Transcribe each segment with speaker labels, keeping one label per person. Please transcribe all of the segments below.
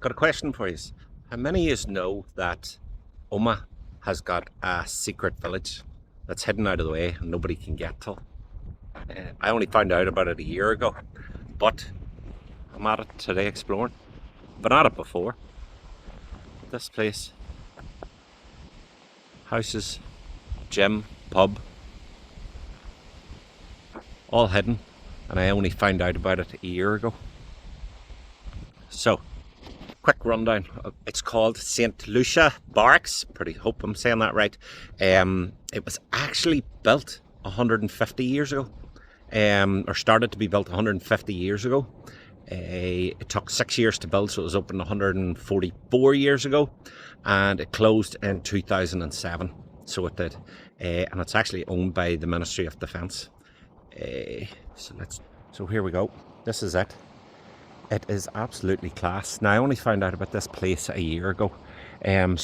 Speaker 1: Got a question for you. How many of you know that Omagh has got a secret village that's hidden out of the way and nobody can get to? I only found out about it a year ago, but I'm at it today exploring. Been at it before. This place, houses, gym, pub, all hidden, and I only found out about it a year ago. So, quick rundown. It's called St. Lucia Barracks. Pretty hope I'm saying that right. It was actually built 150 years ago, or started to be built 150 years ago. It took 6 years to build, so it was opened 144 years ago, and it closed in 2007. So it did, and it's actually owned by the Ministry of Defence. So here we go. This is it. It is absolutely class. Now, I only found out about this place a year ago. I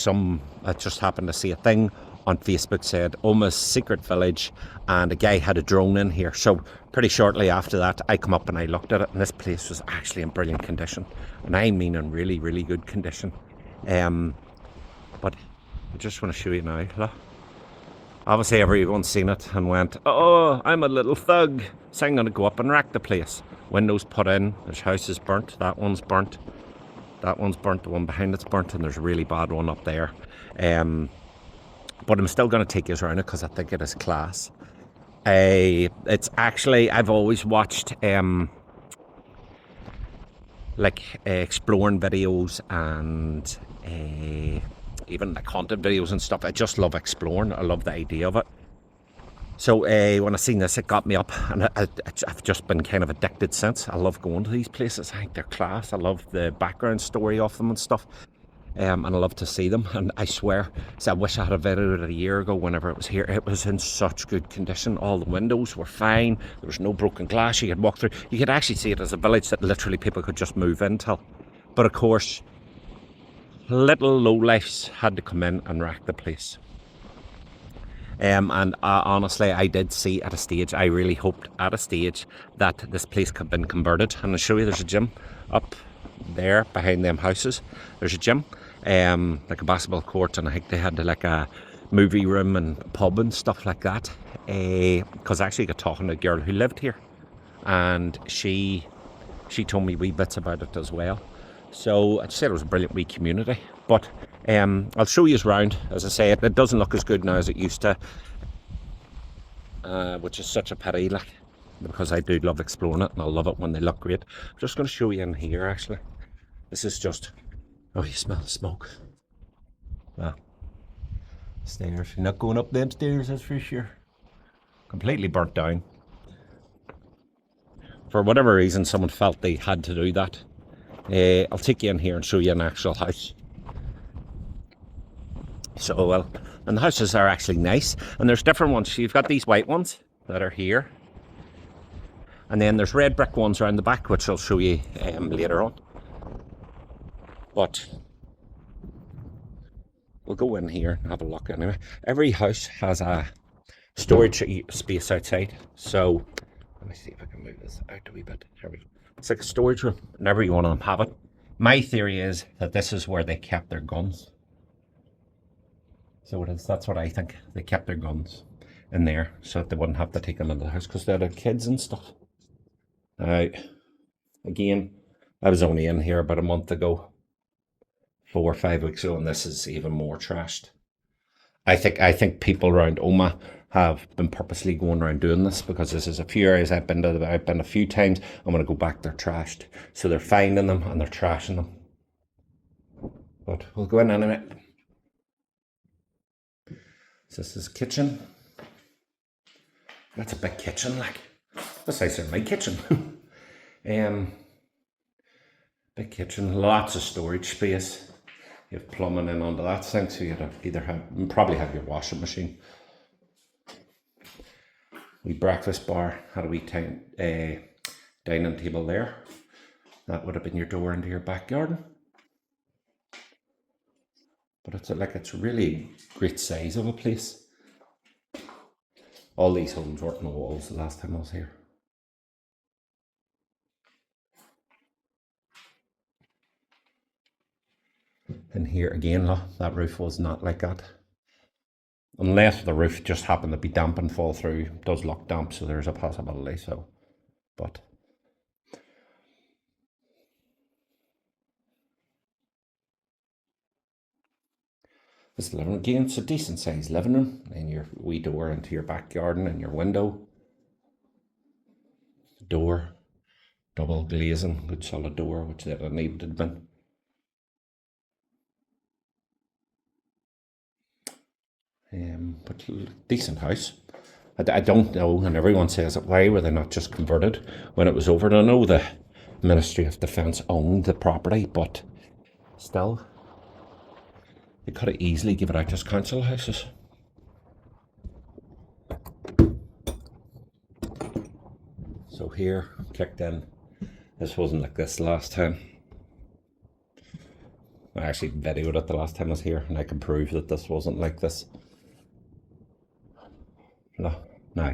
Speaker 1: just happened to see a thing on Facebook said Omagh's secret village, and a guy had a drone in here. So pretty shortly after that, I come up and I looked at it, and this place was actually in brilliant condition, and I mean in really, really good condition. But I just want to show you now. Look. Obviously, everyone's seen it and went, "Oh, I'm a little thug, so I'm going to go up and wreck the place." Windows put in, there's houses burnt, that one's burnt, the one behind it's burnt, and there's a really bad one up there. But I'm still going to take you around it because I think it is class. It's actually, I've always watched exploring videos and even like haunted videos and stuff. I just love exploring. I love the idea of it. So when I seen this, it got me up, and I've just been kind of addicted since. I love going to these places. I think they're class. I love the background story of them and stuff, and I love to see them. And I swear, I wish I had a video of it a year ago whenever it was here. It was in such good condition. All the windows were fine. There was no broken glass. You could walk through. You could actually see it as a village that literally people could just move into. But of course, little lowlifes had to come in and wreck the place. And honestly, I did see at a stage, I really hoped at a stage that this place could have been converted. And I'll show you, there's a gym up there behind them houses. There's a gym, like a basketball court, and I think they had like a movie room and pub and stuff like that. Because I actually got talking to a girl who lived here, and she told me wee bits about it as well. So I'd say it was a brilliant wee community. But I'll show you around. As I say, it doesn't look as good now as it used to, which is such a pity, like, because I do love exploring it, and I love it when they look great. I'm just going to show you in here, actually. This is just, oh, you smell the smoke. Well, stairs. You're not going up them stairs, that's for sure. Completely burnt down. For whatever reason, someone felt they had to do that. I'll take you in here and show you an actual house. So, well, and the houses are actually nice, and there's different ones. You've got these white ones that are here, and then there's red brick ones around the back, which I'll show you later on. But we'll go in here and have a look anyway. Every house has a storage space outside, so let me see if I can move this out a wee bit. Here we go. It's like a storage room, and every one of them have it. My theory is that this is where they kept their guns. So it is, that's what I think. They kept their guns in there so that they wouldn't have to take them into the house because they had kids and stuff. Now, again, I was only in here about a month ago, 4 or 5 weeks ago, and this is even more trashed. I think people around Omagh have been purposely going around doing this because this is a few areas I've been a few times. I'm going to go back, they're trashed. So they're finding them and they're trashing them. But we'll go in a minute. So this is kitchen. That's a big kitchen, like. That's nicer than my kitchen. Big kitchen, lots of storage space. You have plumbing in under that thing, so you'd probably have your washing machine. Wee breakfast bar, had a wee dining table there. That would have been your door into your back garden. But it's really great size of a place. All these homes weren't on the walls the last time I was here. And here again, look, that roof was not like that. Unless the roof just happened to be damp and fall through. It does look damp, so there's a possibility. So, but this living room again, it's a decent sized living room, and your wee door into your back garden and your window. Door, double glazing, good solid door, which it needed to have been. But decent house. I don't know, and everyone says why were they not just converted when it was over? And I know the Ministry of Defence owned the property, but still, they could have easily given it out as council houses. So here, clicked in. This wasn't like this last time. I actually videoed it the last time I was here, and I can prove that this wasn't like this. No, now,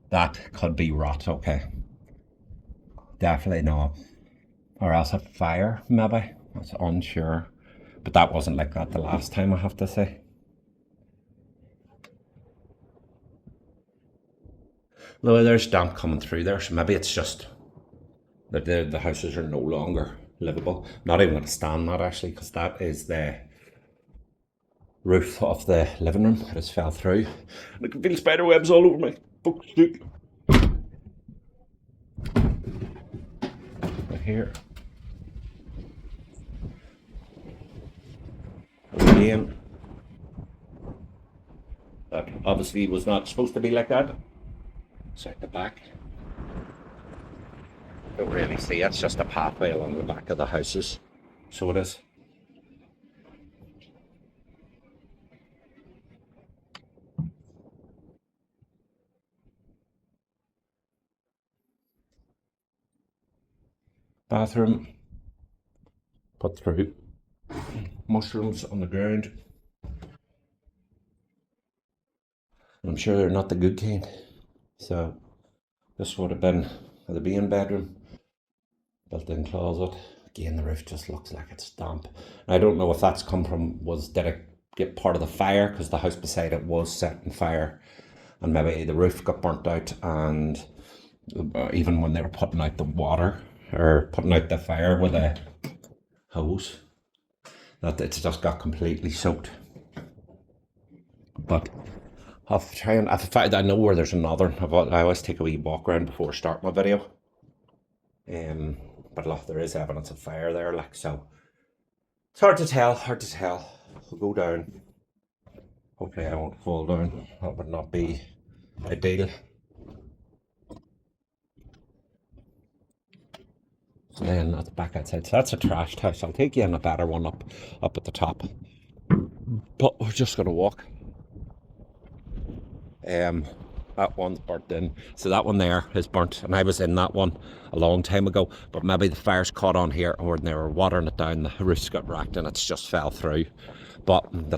Speaker 1: that could be rot, okay. Definitely not. Or else a fire, maybe. That's unsure. But that wasn't like that the last time, I have to say. Look, there's damp coming through there, so maybe it's just that the houses are no longer livable. Not even going to stand that, actually, because that is the roof of the living room that has fell through. And I can feel spider webs all over my bookstick. Right here. Again. That obviously was not supposed to be like that. It's at the back. Don't really see it, it's just a pathway along the back of the houses. So it is. Bathroom. Put through. Mushrooms on the ground. I'm sure they're not the good kind. So this would have been the being bedroom. Built-in closet. Again, the roof just looks like it's damp. I don't know if that's come from, did it get part of the fire? Because the house beside it was set on fire. And maybe the roof got burnt out, and even when they were putting out the water, or putting out the fire with a hose, that it's just got completely soaked. But I'll try and, I know where there's another. I always take a wee walk around before I start my video. But look, there is evidence of fire there, like, so it's hard to tell, We'll go down. Hopefully I won't fall down. That would not be ideal. So then at the back outside, so that's a trashed house. I'll take you in a better one up at the top. But we're just gonna walk. That one's burnt in. So that one there is burnt, and I was in that one a long time ago, but maybe the fire's caught on here, or when they were watering it down, the roof's got racked and it's just fell through. But the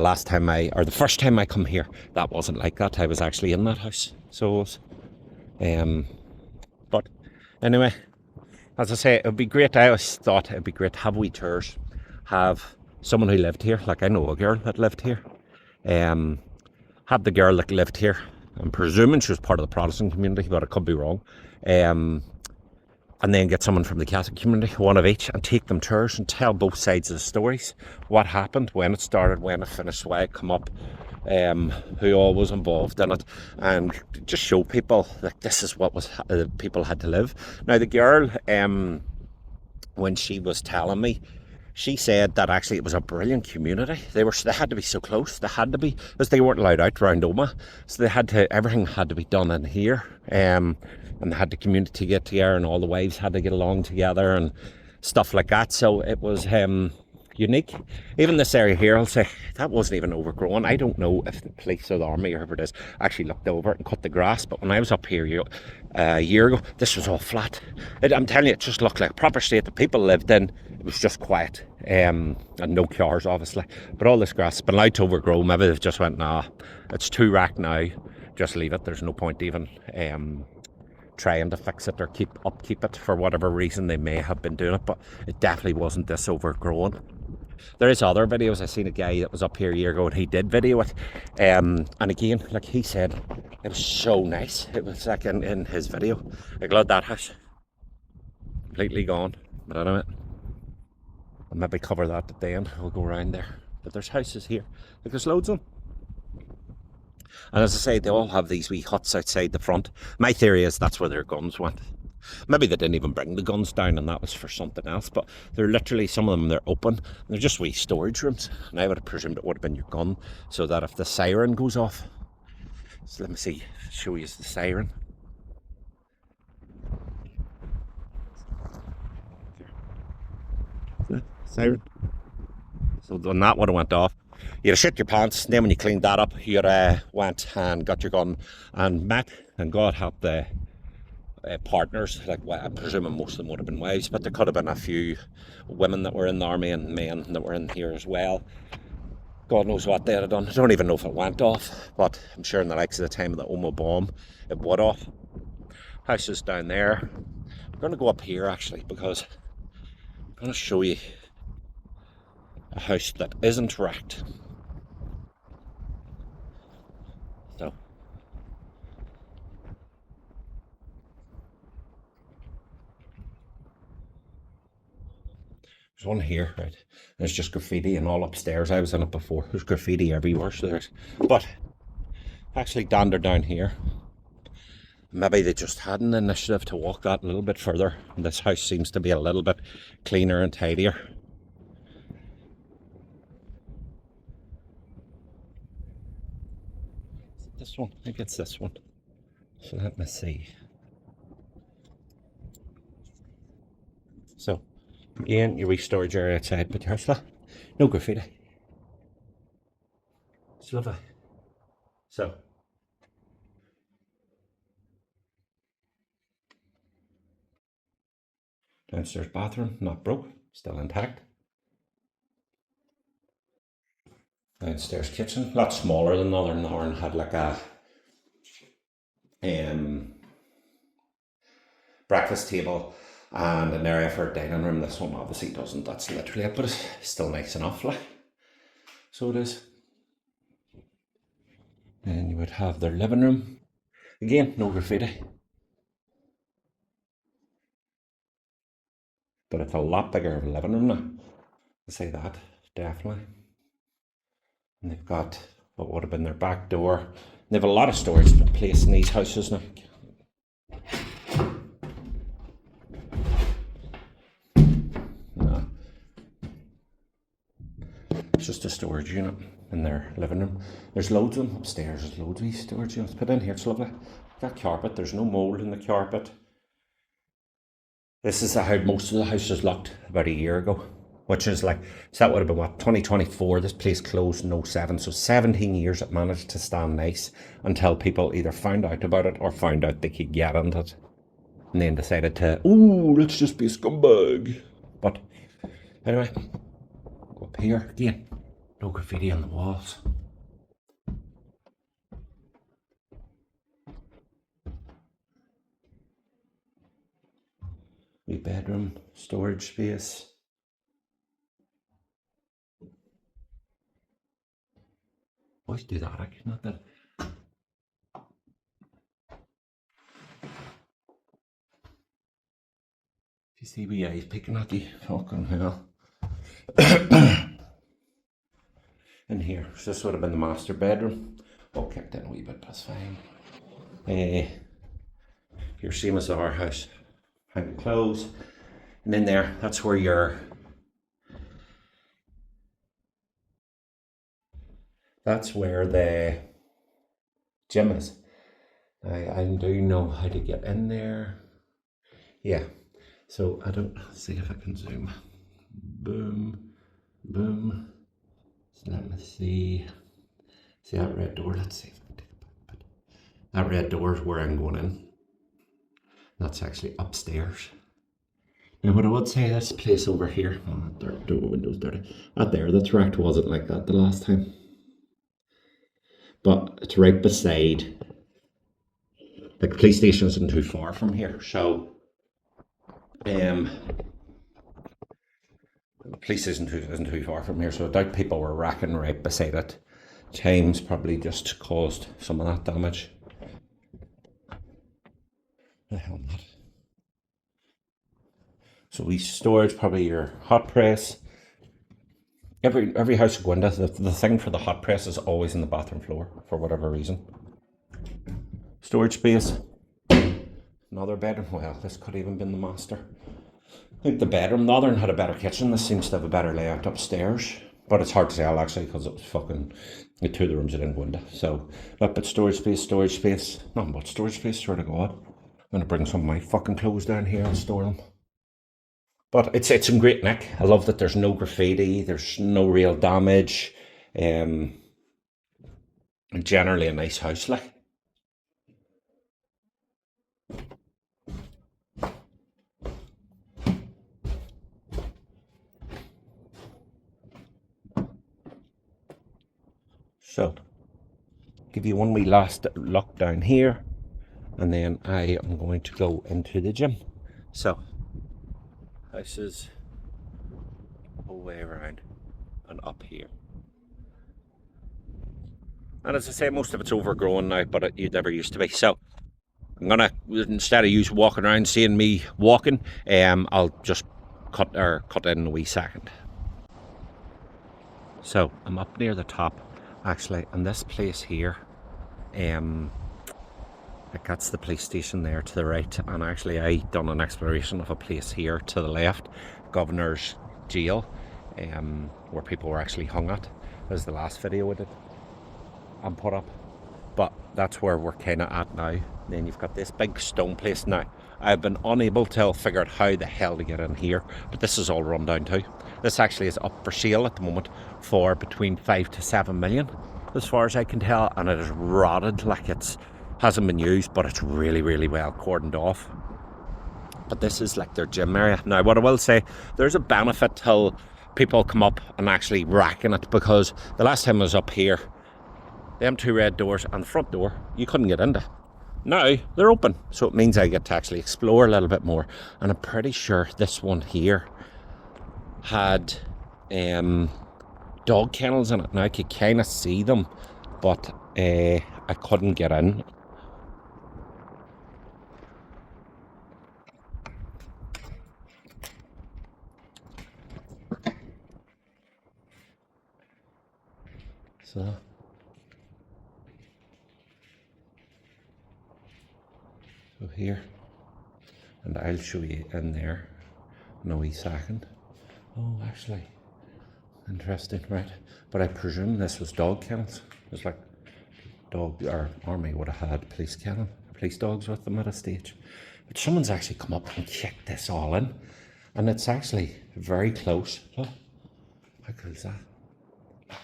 Speaker 1: first time I come here, that wasn't like that. I was actually in that house. So it was. But anyway, as I say, it would be great. I always thought it'd be great to have wee tours, have someone who lived here. Like, I know a girl that lived here. Had the girl that lived here. I'm presuming she was part of the Protestant community, but I could be wrong. And then get someone from the Catholic community, one of each, and take them tours and tell both sides of the stories. What happened, when it started, when it finished, why it come up, who all was involved in it, and just show people that this is what was people had to live. Now the girl, when she was telling me, she said that actually it was a brilliant community. They had to be so close. They had to be, because they weren't allowed out around Omagh. So everything had to be done in here. And they had the community get together, and all the wives had to get along together and stuff like that. So it was unique. Even this area here, I'll say, that wasn't even overgrown. I don't know if the police or the army or whoever it is actually looked over it and cut the grass. But when I was up here a year ago, this was all flat. I'm telling you, it just looked like a proper state that people lived in. It was just quiet, and no cars, obviously. But all this grass has been allowed to overgrow. Maybe they've just went, nah, it's too racked now. Just leave it. There's no point even trying to fix it or upkeep it for whatever reason they may have been doing it. But it definitely wasn't this overgrown. There is other videos. I seen a guy that was up here a year ago and he did video it. And again, like he said, it was so nice. It was like in his video. I love that house. Completely gone. But anyway, I'll maybe cover that at the end. We'll go around there. But there's houses here. Like there's loads of them. And as I say, they all have these wee huts outside the front. My theory is that's where their guns went. Maybe they didn't even bring the guns down and that was for something else, but they're literally, some of them, they're open. They're just wee storage rooms. And I would have presumed it would have been your gun, so that if the siren goes off. So let me see, show you the siren. Siren. So when that would have went off, you'd have shit your pants. Then when you cleaned that up, you'd went and got your gun and met, and God help the partners. Like, well, I'm presuming most of them would have been wives, but there could have been a few women that were in the army and men that were in here as well. God knows what they'd have done. I don't even know if it went off, but I'm sure in the likes of the time of the Omagh bomb, it would off. Houses down there. I'm going to go up here actually, because I'm going to show you a house that isn't wrecked. So there's one here, right? There's just graffiti and all upstairs. I was in it before. There's graffiti everywhere, so there's. But actually, dander down here. Maybe they just had an initiative to walk that a little bit further. This house seems to be a little bit cleaner and tidier. Is it this one? I think it's this one. So let me see. So again, your wee storage area outside, but your house, no graffiti. It's lovely. So downstairs bathroom, not broke, still intact. Downstairs kitchen, a lot smaller than the other. Norn had like a breakfast table and an area for a dining room. This one obviously doesn't. That's literally it, but it's still nice enough, like. So it is. And you would have their living room. Again, no graffiti. But it's a lot bigger of a living room now. I say that, definitely. And they've got what would have been their back door. They have a lot of storage place in these houses now. No. It's just a storage unit in their living room. There's loads of them upstairs. There's loads of these storage units put in here. It's lovely. Got carpet. There's no mould in the carpet. This is how most of the houses looked about a year ago, which is like, so that would have been what, 2024. This place closed in 07, so 17 years it managed to stand nice until people either found out about it or found out they could get into it and then decided to, ooh, let's just be a scumbag. But anyway, go up here again, no graffiti on the walls. Wee bedroom, storage space. Always do that, like, not that. You see wee eyes picking at you, fucking hell. In here, so this would have been the master bedroom. All kicked in a wee bit, that's fine. Your same as our house. Hang clothes. And in there, that's where your that's where the gym is. I do know how to get in there. Yeah. So I don't see if I can zoom. Boom. Boom. So let me see. See that red door? Let's see if I can take it back. That red door is where I'm going in. That's actually upstairs. Now what I would say, this place over here, oh, the window's dirty. That there, the tract wasn't like that the last time. But it's right beside, like the police station isn't too far from here, so The police isn't too far from here, so I doubt people were racking right beside it. Times probably just caused some of that damage. The hell not. So we storage probably your hot press. Every house in Gwynedd, the thing for the hot press is always in the bathroom floor for whatever reason. Storage space. Another bedroom. Well, this could even been the master. I think the bedroom, the other one had a better kitchen. This seems to have a better layout upstairs. But it's hard to tell actually because it was fucking the two of the rooms are in Gwynedd. So, but storage space. Not much storage space, swear to God. I'm going to bring some of my fucking clothes down here and store them. But it's in great nick. I love that there's no graffiti, there's no real damage. Generally a nice house, like. So, give you one wee last look down here, and then I am going to go into the gym. So, house is all the way around and up here. And as I say, most of it's overgrown now, but it never used to be. So, I'm gonna, instead of you walking around seeing me walking, I'll just cut in a wee second. So, I'm up near the top, actually, and this place here, like that's the police station there to the right, and actually I done an exploration of a place here to the left, Governor's Jail, where people were actually hung at. That was the last video we did and put up, but that's where we're kind of at now. Then you've got this big stone place. Now I've been unable to figure out how the hell to get in here, but this is all run down too. This actually is up for sale at the moment for between 5 to 7 million, as far as I can tell, and it is rotted, like it's hasn't been used, but it's really, really well cordoned off. But this is like their gym area. Now, what I will say, there's a benefit till people come up and actually racking it, because the last time I was up here, them two red doors and front door, you couldn't get into. Now, they're open, so it means I get to actually explore a little bit more. And I'm pretty sure this one here had dog kennels in it. Now, I could kind of see them, but I couldn't get in. So here, and I'll show you in there in a wee second. Oh, actually, interesting, right? But I presume this was dog kennels. It's like dog, or army would have had police dogs with them at a stage. But someone's actually come up and kicked this all in, and it's actually very close. Look, how cool is that? I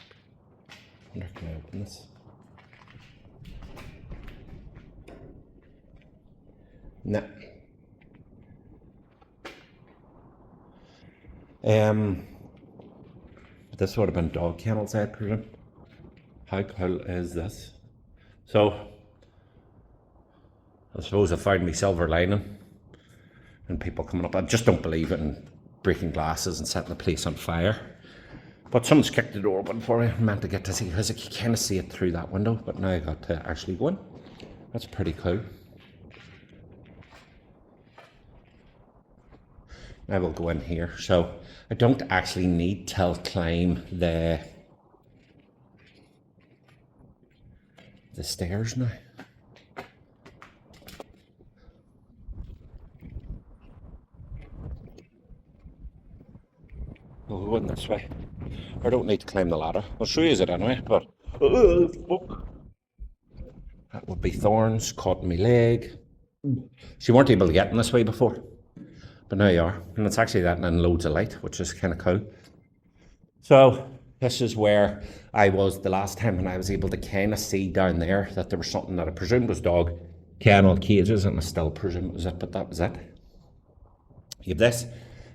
Speaker 1: wonder, can I open this? No. This would have been dog kennels, I presume. How cool is this? So, I suppose I found me silver lining and people coming up. I just don't believe in breaking glasses and setting the place on fire. But someone's kicked the door open for me. I meant to get to see, because you kind of see it through that window, but now I got to actually go in. That's pretty cool. I will go in here. So I don't actually need to climb the stairs now. We'll go in this way. I don't need to climb the ladder. I'll show you it anyway, but that would be thorns caught in my leg. So you weren't able to get in this way before, but now you are, and it's actually letting in loads of light, which is kind of cool. So this is where I was the last time, and I was able to kind of see down there that there was something that I presumed was dog kennel cages, and I still presume it was it, but that was it. You have this,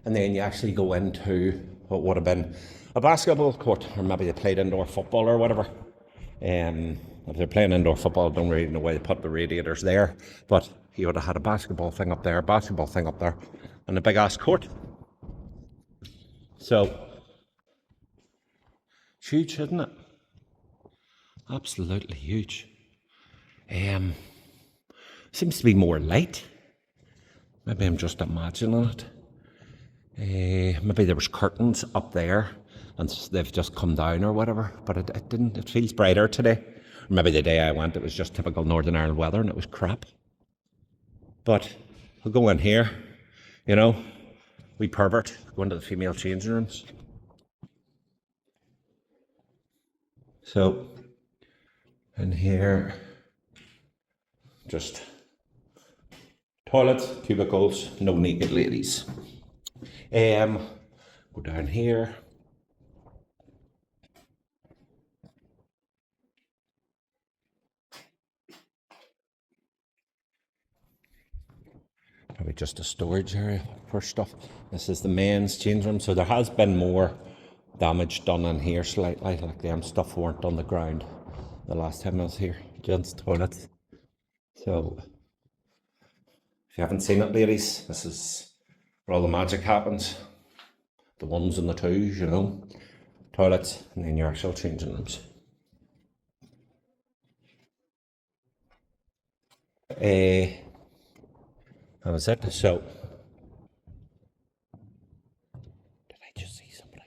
Speaker 1: and then you actually go into what would have been a basketball court, or maybe they played indoor football or whatever. If they're playing indoor football, I don't really know why they put the radiators there, but you would have had a basketball thing up there, and a big ass court. So, it's huge, isn't it? Absolutely huge. Seems to be more light. Maybe I'm just imagining it. Maybe there was curtains up there and they've just come down or whatever, but it didn't. It feels brighter today. Or maybe the day I went, it was just typical Northern Ireland weather and it was crap. But we'll go in here, you know, we pervert, go into the female changing rooms. So, in here, just toilets, cubicles, no naked ladies. Go down here. Probably just a storage area for stuff. This is the men's change room, so there has been more damage done in here slightly, like them stuff weren't on the ground the last time I was here. Gents' toilets. So, if you haven't seen it, ladies, this is where all the magic happens. The ones and the twos, you know. Toilets, and then your actual changing rooms. That was it. So, did I just see somebody?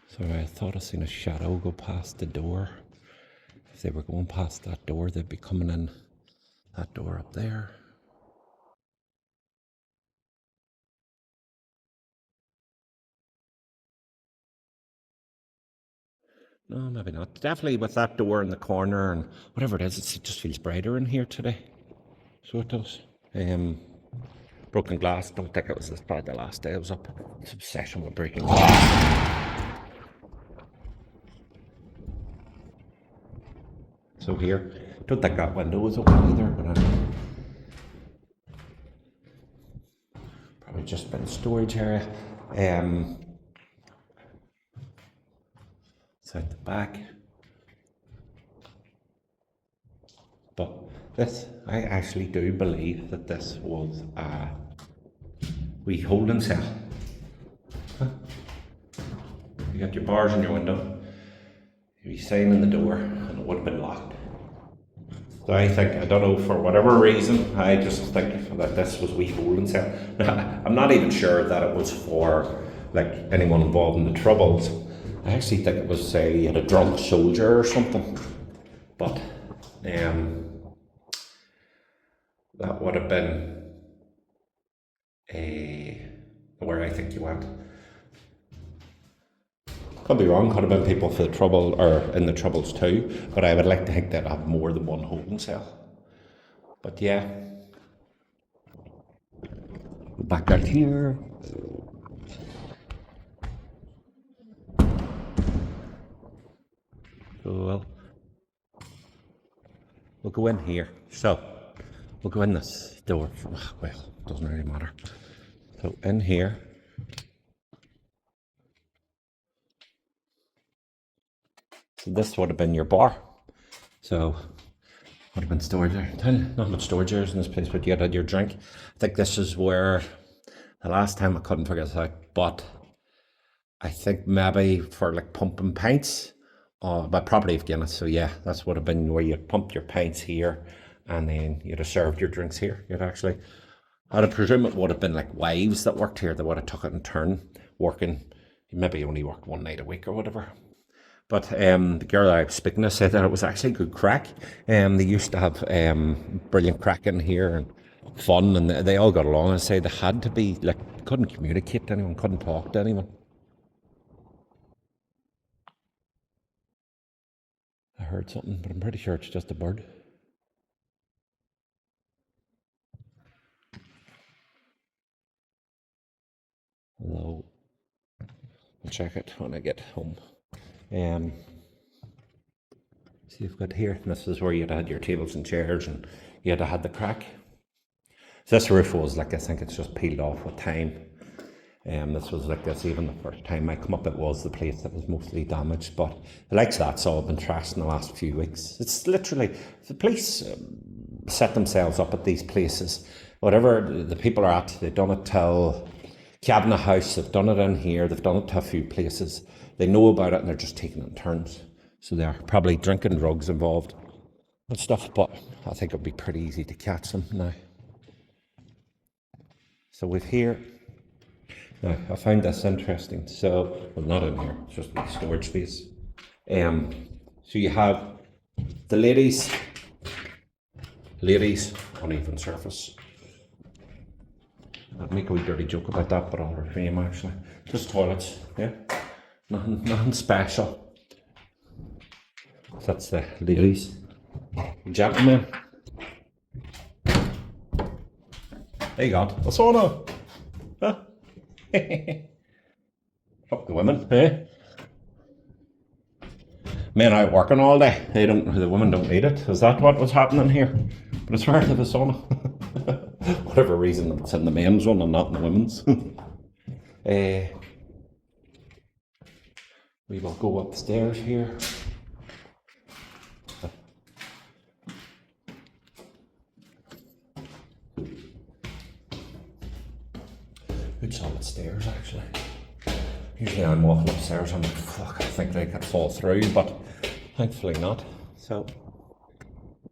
Speaker 1: Sorry, I thought I seen a shadow go past the door. If they were going past that door, they'd be coming in that door up there. No, maybe not. Definitely with that door in the corner and whatever it is, it just feels brighter in here today. So it does. Broken glass, don't think it was this bad the last day I was up. It's obsession with breaking glass. So here, don't think that window was open either, but probably just been storage area. It's out the back. But this, I actually do believe that this was a wee holding cell. Huh? You got your bars in your window, you sign in the door, and it would have been locked. So I think, I don't know, for whatever reason, I just think that this was wee holding cell. Now, I'm not even sure that it was for like anyone involved in the Troubles. I actually think it was, say, you had a drunk soldier or something. But that would have been where I think you went. Could be wrong, could have been people for the Trouble, or in the Troubles too, but I would like to think they'd have more than one holding cell. But yeah. Back out here. So we'll go in here. So we'll go in this door. Well, doesn't really matter. So in here. So this would have been your bar. So would have been storage there. Not much storage areas in this place, but you had your drink. I think this is where the last time I couldn't figure this out, but I think maybe for like pumping pints. By property of Guinness, so yeah, that's would have been where you'd pump your pints here and then you'd have served your drinks here. I'd presume it would have been like wives that worked here that would have took it in turn working. You maybe only worked one night a week or whatever. But the girl I was speaking to said that it was actually good crack. They used to have brilliant crack in here and fun, and they all got along. I say they had to be like, couldn't communicate to anyone, couldn't talk to anyone. I heard something, but I'm pretty sure it's just a bird. Although, I'll check it when I get home. See, you've got here, and this is where you'd had your tables and chairs, and you had to have the crack. So this roof was like, I think it's just peeled off with time. This was like this, even the first time I come up, it was the place that was mostly damaged, but the likes of that's all been trashed in the last few weeks. It's literally, the police set themselves up at these places whatever the people are at, they've done it till Cabinet House, they've done it in here, they've done it to a few places. They know about it and they're just taking it in turns. So they're probably drinking drugs involved and stuff, but I think it'll be pretty easy to catch them now. So we've here, now I found this interesting. So, well, not in here, it's just a storage space. So you have the ladies, uneven surface. I'd make a wee dirty joke about that, but I'll refrain actually. Just toilets, yeah? Nothing special. So that's the ladies. Gentlemen. There you go. A sauna. Huh? Fuck the women, eh? Men out working all day. The women don't need it. Is that what was happening here? But it's rare to the sauna. Whatever reason, it's in the men's one and not in the women's. We will go upstairs here. Good solid stairs, actually. Usually I'm walking upstairs, I'm like, fuck, I think they could fall through, but thankfully not. So,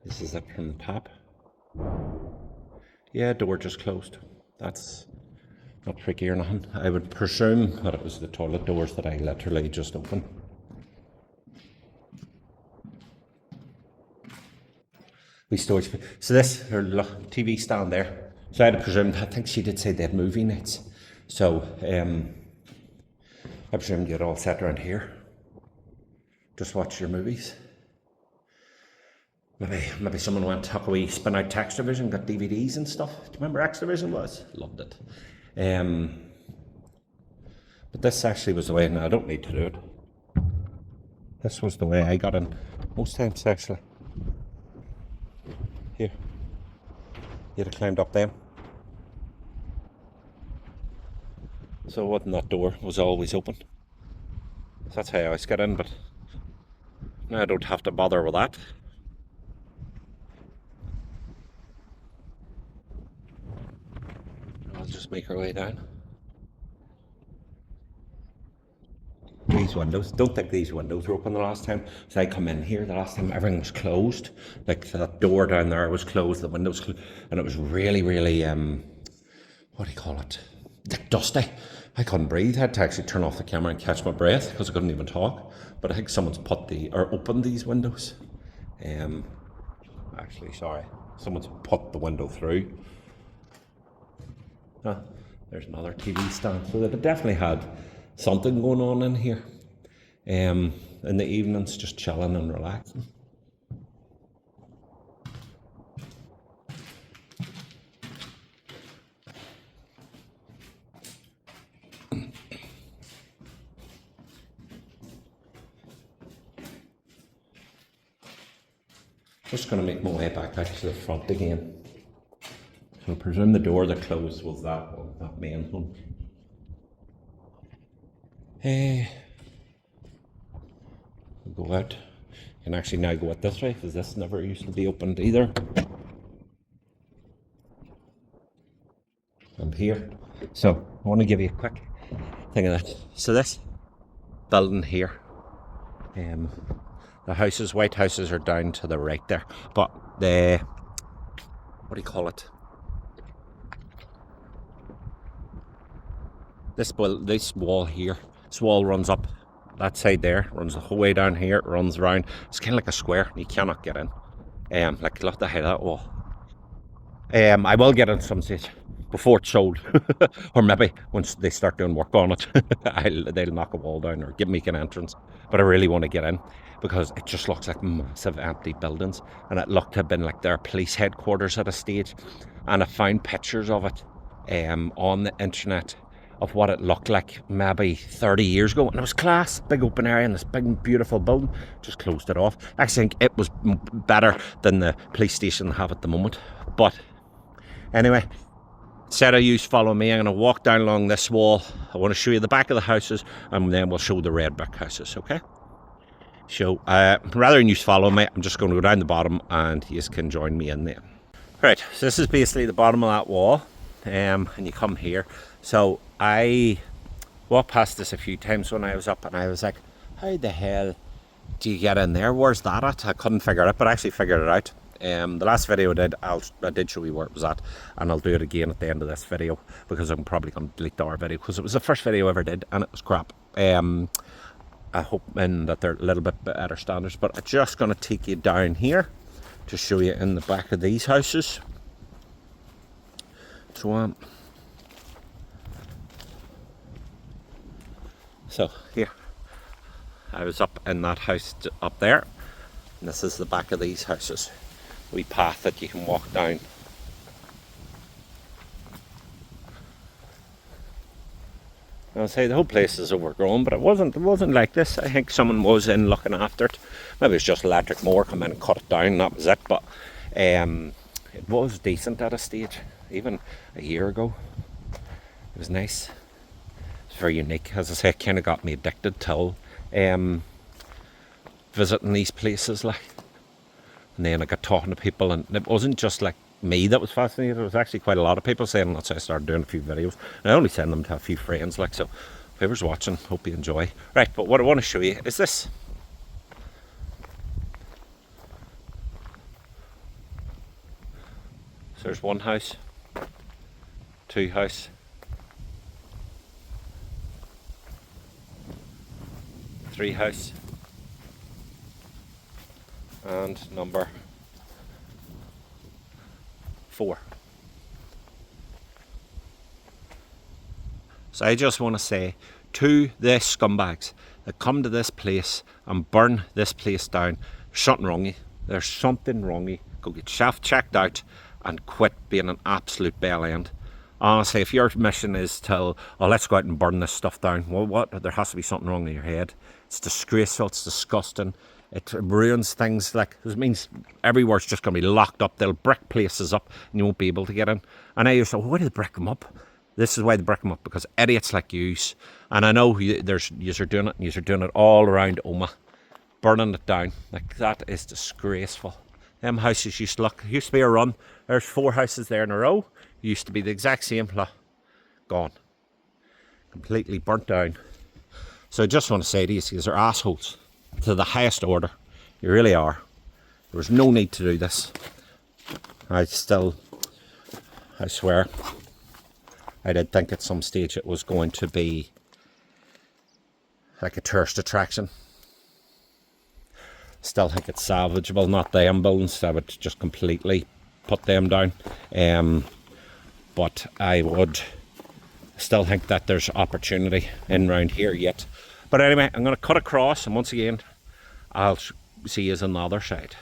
Speaker 1: this is it from the tap. Yeah, door just closed. That's not tricky or nothing. I would presume that it was the toilet doors that I literally just opened. We storage. So this, her TV stand there. So I'd presume, I think she did say they had movie nights. So, I presume you'd all sit around here. Just watch your movies. Maybe someone went, took a wee spin out to Extravision, got DVDs and stuff. Do you remember Extravision was? Loved it. But this actually was the way, and I don't need to do it. This was the way I got in most times actually. Here. You'd have climbed up them. So it wasn't that door was always open. So that's how I always get in, but now I don't have to bother with that. I'll just make our way down. These windows, don't think these windows were open the last time. So I come in here, the last time everything was closed. Like that door down there was closed, the windows closed, and it was really, really, what do you call it? Dusty. I couldn't breathe. I had to actually turn off the camera and catch my breath because I couldn't even talk. But I think someone's opened these windows. Actually, sorry, someone's put the window through. There's another TV stand. So they definitely had something going on in here. In the evenings, just chilling and relaxing. Just going to make my way back out to the front again. So I presume the door that closed was that one, that main one. We'll go out. You can actually now go out this way because this never used to be opened either. I'm here. So I want to give you a quick thing of that. So this building here, the houses, white houses are down to the right there, but the, what do you call it? This wall here, this wall runs up that side there, runs the whole way down here, runs around. It's kind of like a square, you cannot get in. Like look at the height of that wall. I will get in some stage before it's sold, or maybe once they start doing work on it, they'll knock a wall down or give me an entrance. But I really want to get in because it just looks like massive empty buildings, and it looked to have been like their police headquarters at a stage. And I found pictures of it on the internet of what it looked like maybe 30 years ago, and it was class, big open area and this big beautiful building. Just closed it off. I think it was better than the police station they have at the moment. But anyway, said I use follow me. I'm going to walk down along this wall. I want to show you the back of the houses, and then we'll show the red brick houses, okay? So rather than use follow me, I'm just going to go down the bottom and you can join me in there. Right, so this is basically the bottom of that wall, and you come here. So I walked past this a few times when I was up, and I was like, how the hell do you get in there? Where's that at? I couldn't figure it out, but I actually figured it out. The last video I did show you where it was at, and I'll do it again at the end of this video, because I'm probably going to delete our video, because it was the first video I ever did, and it was crap. I hope that they're a little bit better standards, but I'm just going to take you down here to show you in the back of these houses. So here, I was up in that house up there, and this is the back of these houses. Wee path that you can walk down. I'll say the whole place is overgrown, but it wasn't like this. I think someone was in looking after it. Maybe it's just electric mower come in and cut it down, that was it. But it was decent at a stage, even a year ago. It was nice. It's very unique. As I say, it kind of got me addicted to visiting these places, like. And then I got talking to people, and it wasn't just like me that was fascinated. There was actually quite a lot of people saying, that's why I started doing a few videos. And I only send them to a few friends, like, so whoever's watching, hope you enjoy. Right, but what I want to show you is this. So there's one house, two house, three house, and number 4. So I just want to say to the scumbags that come to this place and burn this place down, there's something wrong with you. There's something wrong with you. Go get yourself checked out and quit being an absolute bell end. Honestly, if your mission is to, oh, let's go out and burn this stuff down, well, what? There has to be something wrong in your head. It's disgraceful, it's disgusting. It ruins things. Like, it means everywhere's just going to be locked up. They'll brick places up and you won't be able to get in. And I used to, well, why do they brick them up? This is why they brick them up, because idiots like yous, and I know yous are doing it, and yous are doing it all around Omagh, burning it down. Like, that is disgraceful. Them houses used to be a run. There's 4 houses there in a row. Used to be the exact same. Gone. Completely burnt down. So I just want to say to you, these are assholes to the highest order. You really are. There was no need to do this. I swear, I did think at some stage it was going to be like a tourist attraction. Still think it's salvageable, not them buildings. I would just completely put them down. But I would still think that there's opportunity in round here yet. But anyway, I'm going to cut across, and once again, I'll see you on the other side.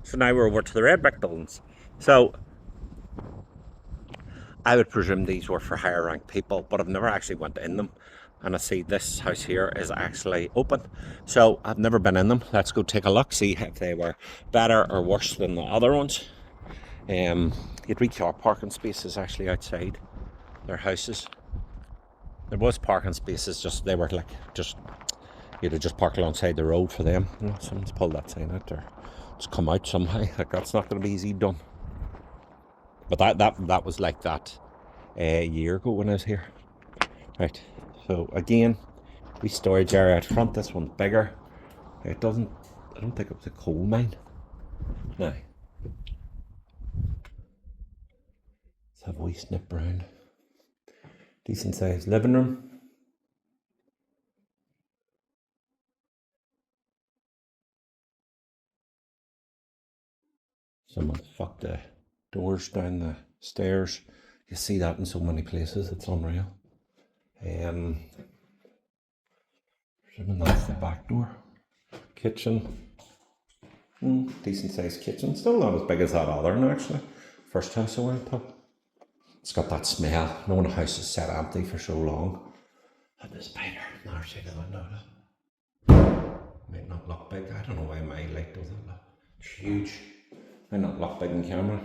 Speaker 1: So now we're over to the red brick buildings. So I would presume these were for higher ranked people, but I've never actually went in them. And I see this house here is actually open. So I've never been in them. Let's go take a look, see if they were better or worse than the other ones. You'd reach our parking spaces actually outside their houses. There was parking spaces, they were like, you'd have just parked alongside the road for them. You know, someone's pulled that sign out or just come out somehow. Like, that's not going to be easy done. But that was like that a year ago when I was here. Right, so again, we storage area out front. This one's bigger. I don't think it was a coal mine. No. Let's have a wee snip round. Decent sized living room. Someone fucked the doors down the stairs. You see that in so many places, it's unreal. Presuming that's the back door. Kitchen. Decent sized kitchen. Still not as big as that other one actually. First house I went to. It's got that smell. No one house is set empty for so long. And the spider. Now see the window. Might not look big. I don't know why my light doesn't look. It's huge. Might not look big in camera.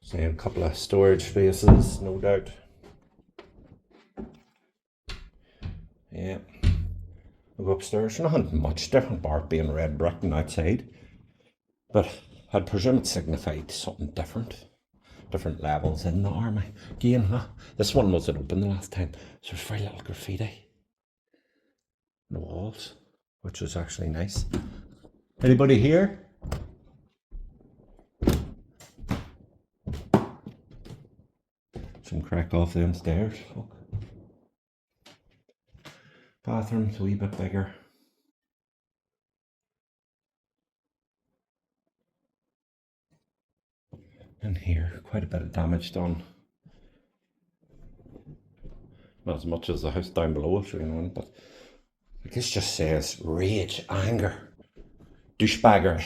Speaker 1: So a couple of storage spaces, no doubt. Yeah. I go upstairs, nothing much different bar being red brick and outside. But I'd presume it signified something different. Different levels in the army. Again, this one wasn't open the last time, so there's very little graffiti on the walls, which was actually nice. Anybody here? Some crack off them stairs. Fuck. Bathroom's a wee bit bigger. And here, quite a bit of damage done. Not as much as the house down below, so you know, but this just says rage, anger, douchebaggery.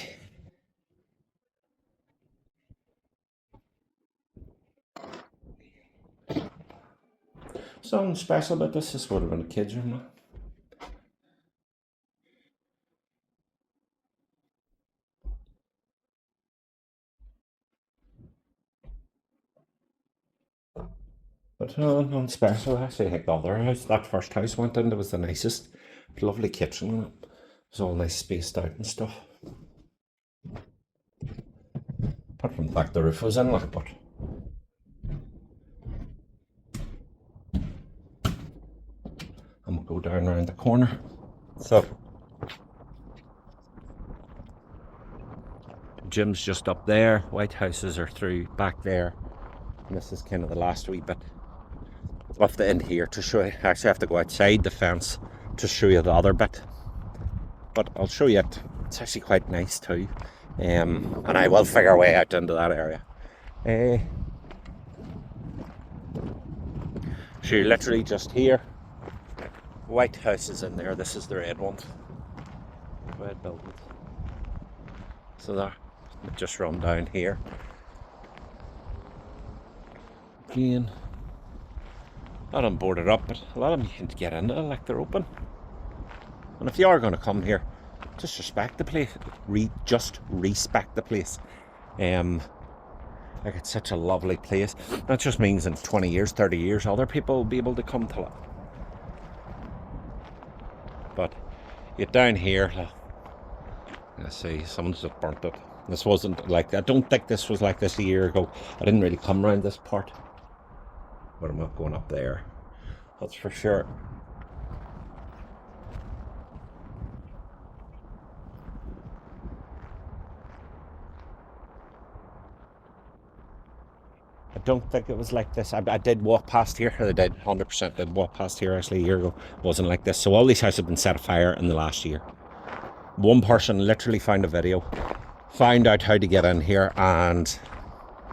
Speaker 1: Something special about this. This would have been a kid's room now. But nothing special. Actually, I think the other house, that first house went in, it was the nicest. Lovely kitchen in it. It was all nice spaced out and stuff. Apart from the fact the roof was in, like, but I'm gonna go down around the corner. So the gym's just up there. White houses are through back there. And this is kind of the last wee bit. I'll have to end here to show you. I actually have to go outside the fence to show you the other bit. But I'll show you it. It's actually quite nice too. And I will figure a way out into that area. So you're literally just here. White houses in there. This is the red ones. Red buildings. So there. Just run down here. Again. Not on boarded up, but a lot of them you can get into it, like they're open. And if you are going to come here, just respect the place. Just respect the place. Like, it's such a lovely place. That just means in 20 years, 30 years, other people will be able to come to it. But get down here. Let's see, someone's just burnt it. This wasn't like, I don't think this was like this a year ago. I didn't really come around this part. But I'm not going up there. That's for sure. I don't think it was like this. I did walk past here. I did 100% did walk past here actually a year ago. It wasn't like this. So all these houses have been set afire in the last year. One person literally found a video, found out how to get in here, and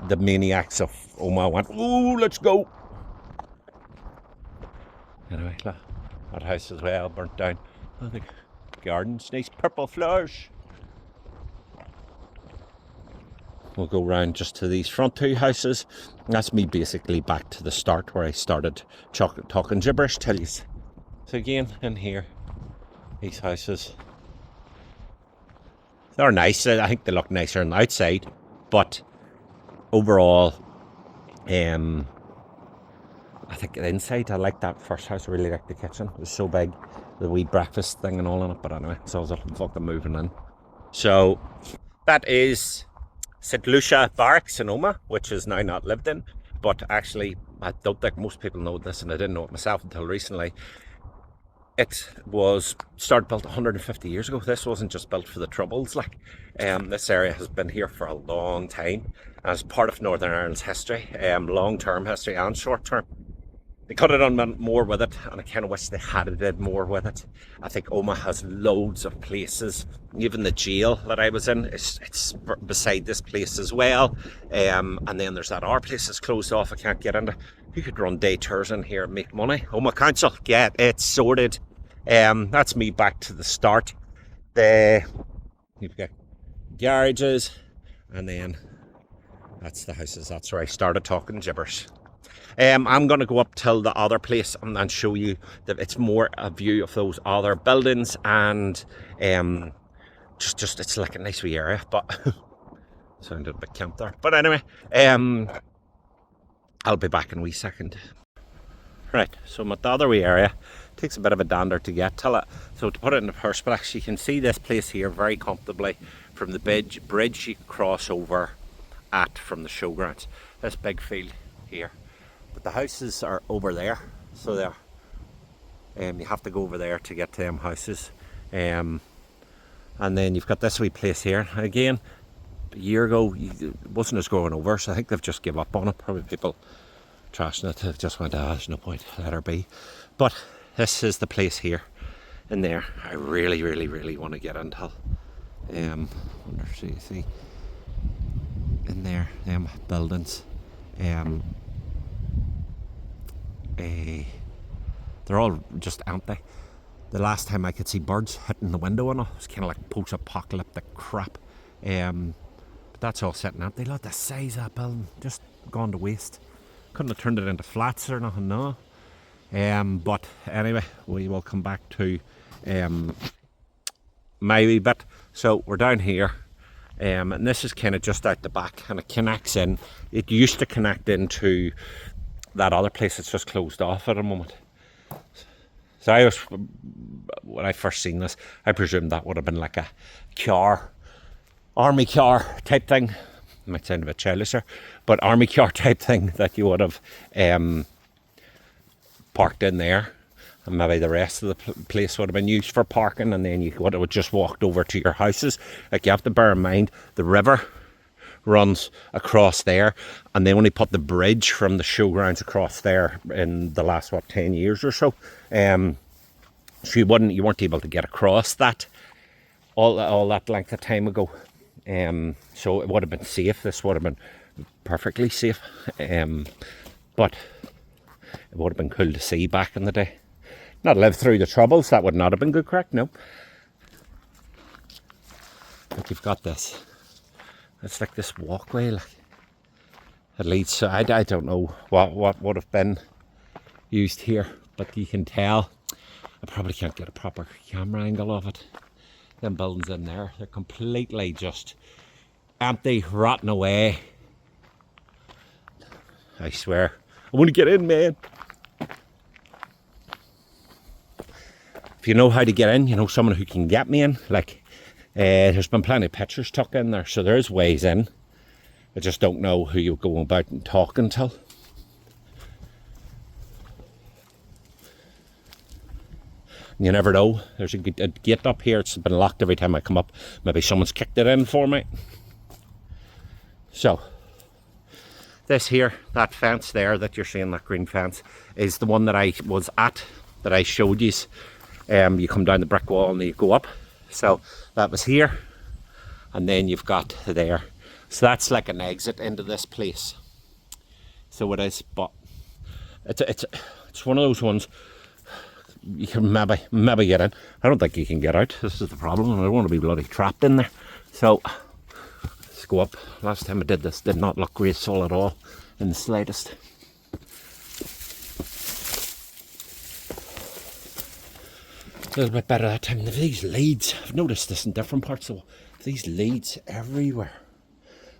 Speaker 1: the maniacs of Omagh went, "Ooh, let's go." Anyway, that house as well burnt down. Oh, the garden's nice purple flowers. We'll go round just to these front two houses. That's me basically back to the start where I started talking gibberish till you. So again, in here, these houses, they're nice. I think they look nicer on the outside, but overall, I think the inside, I like that first house. I really like the kitchen. It was so big, the wee breakfast thing and all in it. But anyway, so I was fucking moving in. So that is St. Lucia barracks in Omagh, which is now not lived in. But actually, I don't think most people know this, and I didn't know it myself until recently. It was built 150 years ago. This wasn't just built for the Troubles. Like, this area has been here for a long time as part of Northern Ireland's history, long-term history and short-term. They could have done more with it, and I kind of wish they had did more with it. I think Omagh has loads of places. Even the jail that I was in, it's beside this place as well. And then there's that other place that's closed off. I can't get into. You could run day tours in here and make money. Omagh Council, get it sorted. That's me back to the start. You've got garages, and then that's the houses. That's where I started talking gibberish. I'm going to go up till the other place and show you that it's more a view of those other buildings, and just it's like a nice wee area, but sounded a bit camp there. But anyway, I'll be back in a wee second. Right, so I'm at the other wee area. takes a bit of a dander to get to it. So to put it in perspective, you can see this place here very comfortably from the bridge you can cross over at from the showgrounds. This big field here. But the houses are over there, so they're you have to go over there to get to them houses. And then you've got this wee place here. Again, a year ago it wasn't as growing over, so I think they've just give up on it. Probably people trashing it, they've just went, there's no point, let her be. But this is the place here in there I really, really, really want to get into. Wonder if you see in there, them buildings. They're all just empty. The last time I could see birds hitting the window and it was kind of like post-apocalyptic crap. But that's all sitting empty. Look at the size of that building, just gone to waste. Couldn't have turned it into flats or nothing, no. But anyway, we will come back to my wee bit. So we're down here, and this is kind of just out the back, and it connects in. It used to connect into that other place that's just closed off at the moment. So I was, when I first seen this, I presumed that would have been like a car, army car type thing. It might sound a bit childish there, but army car type thing that you would have parked in there, and maybe the rest of the place would have been used for parking, and then you would have just walked over to your houses. Like, you have to bear in mind the river runs across there, and they only put the bridge from the showgrounds across there in the last 10 years or so. So you weren't able to get across that all that length of time ago. So it would have been safe. This would have been perfectly safe. But it would have been cool to see back in the day. Not live through the troubles. That would not have been good crack, no. But you've got this. It's like this walkway, like, it leads. So I don't know what would have been used here, but you can tell. I probably can't get a proper camera angle of it. Them buildings in there, they're completely just empty, rotting away. I swear, I want to get in, man. If you know how to get in, you know someone who can get me in, like, there's been plenty of pictures tucked in there, so there's ways in. I just don't know who you go about and talking to. You never know. There's a gate up here. It's been locked every time I come up. Maybe someone's kicked it in for me. So, this here, that fence there that you're seeing, that green fence, is the one that I was at, that I showed you. You come down the brick wall and you go up. So that was here, and then you've got there. So that's like an exit into this place. So it is, but it's one of those ones you can maybe get in. I don't think you can get out. This is the problem. I don't want to be bloody trapped in there. So let's go up. Last time I did this did not look graceful at all, in the slightest. A little bit better that time. These leads, I've noticed this in different parts of these leads everywhere.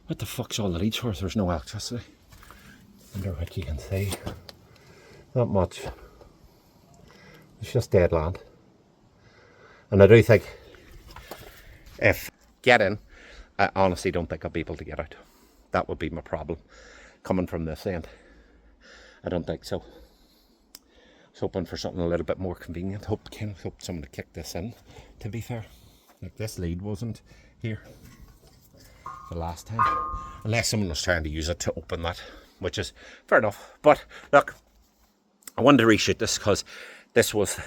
Speaker 1: What the fuck's all the leads for if there's no electricity? I wonder what you can see. Not much. It's just dead land. And I do think if get in, I honestly don't think I'll be able to get out. That would be my problem. Coming from this end, I don't think so. I was hoping for something a little bit more convenient. Hope someone to kick this in, to be fair. Like, this lead wasn't here the last time. Unless someone was trying to use it to open that, which is fair enough. But look, I wanted to reshoot this because this was,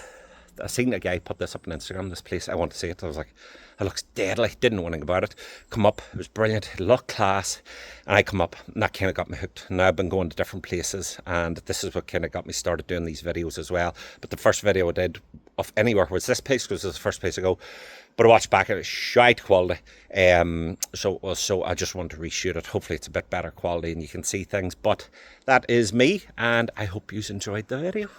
Speaker 1: I seen a guy put this up on Instagram, this place. I want to see it. I was like, it looks deadly. Didn't know anything about it. Come up, it was brilliant. It looked class. And I come up, and that kind of got me hooked. Now I've been going to different places, and this is what kind of got me started doing these videos as well. But the first video I did of anywhere was this place, because it was the first place I go. But I watched back and it's shite quality. So I just wanted to reshoot it. Hopefully it's a bit better quality and you can see things. But that is me, and I hope you enjoyed the video.